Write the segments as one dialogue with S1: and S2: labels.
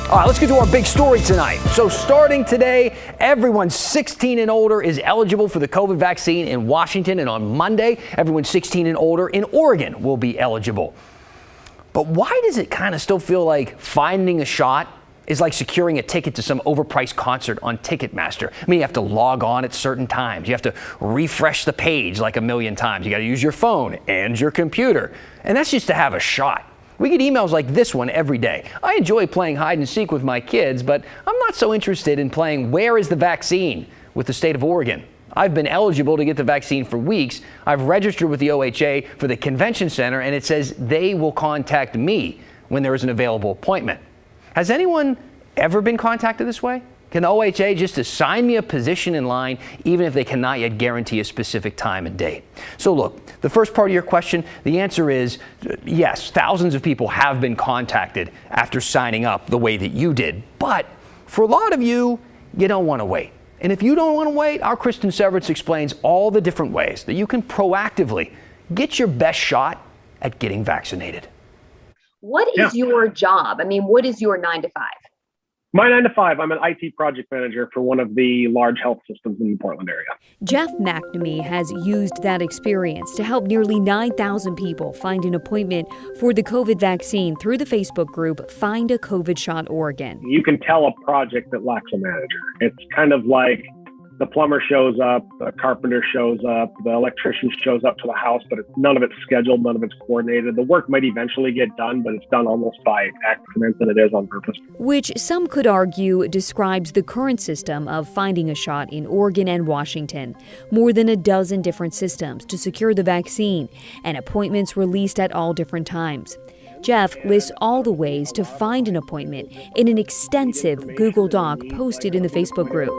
S1: All right, let's get to our big story tonight. So starting today, everyone 16 and older is eligible for the COVID vaccine in Washington, and on Monday, everyone 16 and older in Oregon will be eligible. But why does it kind of still feel like finding a shot is like securing a ticket to some overpriced concert on Ticketmaster? I mean, you have to log on at certain times. You have to refresh the page like a million times. You got to use your phone and your computer. And that's just to have a shot. We get emails like this one every day. I enjoy playing hide and seek with my kids, but I'm not so interested in playing Where is the Vaccine with the state of Oregon. I've been eligible to get the vaccine for weeks. I've registered with the OHA for the convention center, and it says they will contact me when there is an available appointment. Has anyone ever been contacted this way? Can OHA just assign me a position in line, even if they cannot yet guarantee a specific time and date? So look, the first part of your question, the answer is yes, thousands of people have been contacted after signing up the way that you did. But for a lot of you, you don't want to wait. And if you don't want to wait, our Kristen Severance explains all the different ways that you can proactively get your best shot at getting vaccinated.
S2: What is your job? I mean, what is your 9 to 5?
S3: My 9 to 5, I'm an IT project manager for one of the large health systems in the Portland area.
S4: Jeff McNamee has used that experience to help nearly 9,000 people find an appointment for the COVID vaccine through the Facebook group Find a COVID Shot Oregon.
S3: You can tell a project that lacks a manager. It's kind of like the plumber shows up, the carpenter shows up, the electrician shows up to the house, but none of it's scheduled, none of it's coordinated. The work might eventually get done, but it's done almost by accident than it is on purpose.
S4: Which some could argue describes the current system of finding a shot in Oregon and Washington. More than a dozen different systems to secure the vaccine and appointments released at all different times. Jeff lists all the ways to find an appointment in an extensive Google Doc posted in the Facebook group.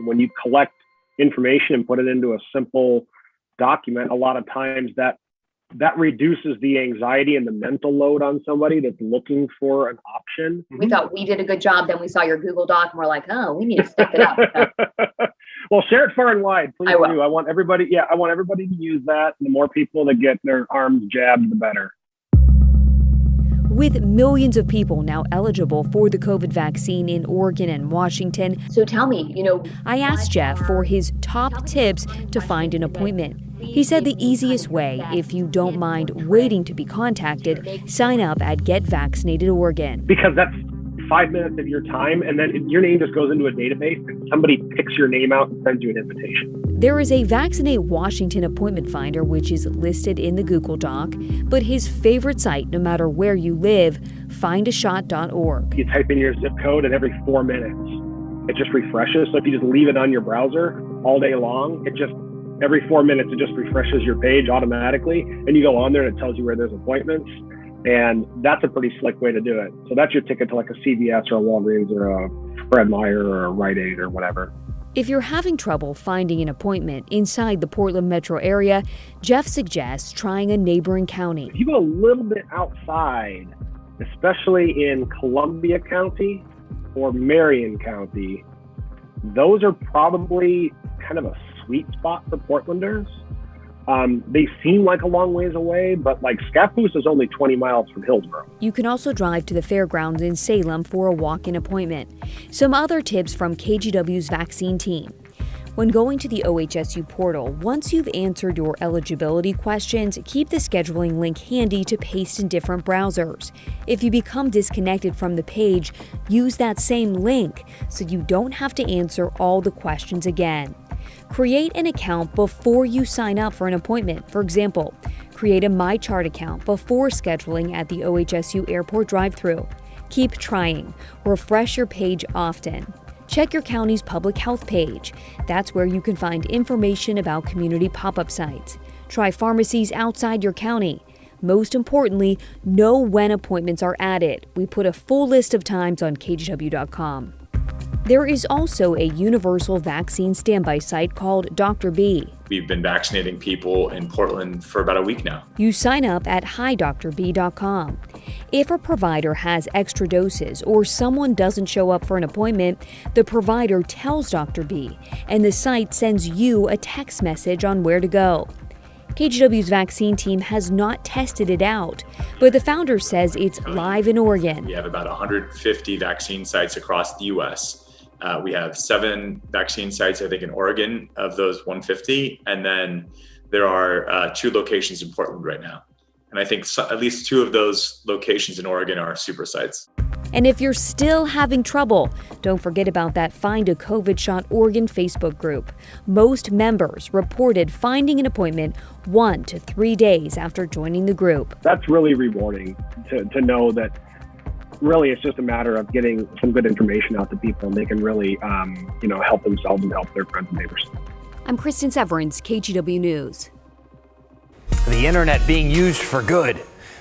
S3: When you collect information and put it into a simple document, a lot of times that reduces the anxiety and the mental load on somebody that's looking for an option.
S2: We thought we did a good job. Then we saw your Google Doc and we're like, oh, we need to step it up.
S3: Well, share it far and wide, please.
S2: I will.
S3: I want everybody to use that. The more people that get their arms jabbed, the better.
S4: With millions of people now eligible for the COVID vaccine in Oregon and Washington.
S2: So tell me,
S4: I asked Jeff for his top tips to find an appointment. He said the easiest way, if you don't mind waiting to be contacted, sign up at Get Vaccinated Oregon.
S3: Because that's 5 minutes of your time, and then your name just goes into a database, and somebody picks your name out and sends you an invitation.
S4: There is a Vaccinate Washington appointment finder, which is listed in the Google Doc, but his favorite site, no matter where you live, findashot.org.
S3: You type in your zip code, and every 4 minutes, it just refreshes. So if you just leave it on your browser all day long, every 4 minutes, it just refreshes your page automatically, and you go on there and it tells you where there's appointments. And that's a pretty slick way to do it. So that's your ticket to like a CVS or a Walgreens or a Fred Meyer or a Rite Aid or whatever.
S4: If you're having trouble finding an appointment inside the Portland metro area, Jeff suggests trying a neighboring county.
S3: If you go a little bit outside, especially in Columbia County or Marion County, those are probably kind of a sweet spot for Portlanders. They seem like a long ways away, but like Scappoose is only 20 miles from Hillsborough.
S4: You can also drive to the fairgrounds in Salem for a walk-in appointment. Some other tips from KGW's vaccine team. When going to the OHSU portal, once you've answered your eligibility questions, keep the scheduling link handy to paste in different browsers. If you become disconnected from the page, use that same link so you don't have to answer all the questions again. Create an account before you sign up for an appointment. For example, create a MyChart account before scheduling at the OHSU airport drive-thru. Keep trying. Refresh your page often. Check your county's public health page. That's where you can find information about community pop-up sites. Try pharmacies outside your county. Most importantly, know when appointments are added. We put a full list of times on KGW.com. There is also a universal vaccine standby site called Dr. B.
S5: We've been vaccinating people in Portland for about a week now.
S4: You sign up at hidrb.com. If a provider has extra doses or someone doesn't show up for an appointment, the provider tells Dr. B, and the site sends you a text message on where to go. KGW's vaccine team has not tested it out, but the founder says it's live in Oregon.
S5: We have about 150 vaccine sites across the U.S. We have 7 vaccine sites, I think, in Oregon of those 150. And then there are 2 locations in Portland right now. And I think at least 2 of those locations in Oregon are super sites.
S4: And if you're still having trouble, don't forget about that Find a COVID Shot Oregon Facebook group. Most members reported finding an appointment 1 to 3 days after joining the group.
S3: That's really rewarding to know that really it's just a matter of getting some good information out to people, and they can really help themselves and help their friends and neighbors.
S4: I'm Kristen Severance, KGW News.
S1: The internet being used for good.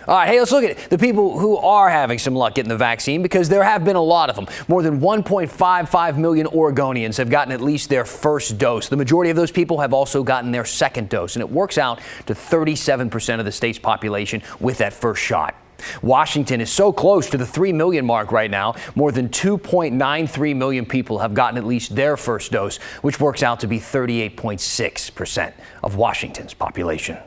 S1: All right, hey, let's look at the people who are having some luck getting the vaccine, because there have been a lot of them. More than 1.55 million Oregonians have gotten at least their first dose. The majority of those people have also gotten their second dose, and it works out to 37% of the state's population with that first shot. Washington is so close to the 3 million mark right now. More than 2.93 million people have gotten at least their first dose, which works out to be 38.6% of Washington's population.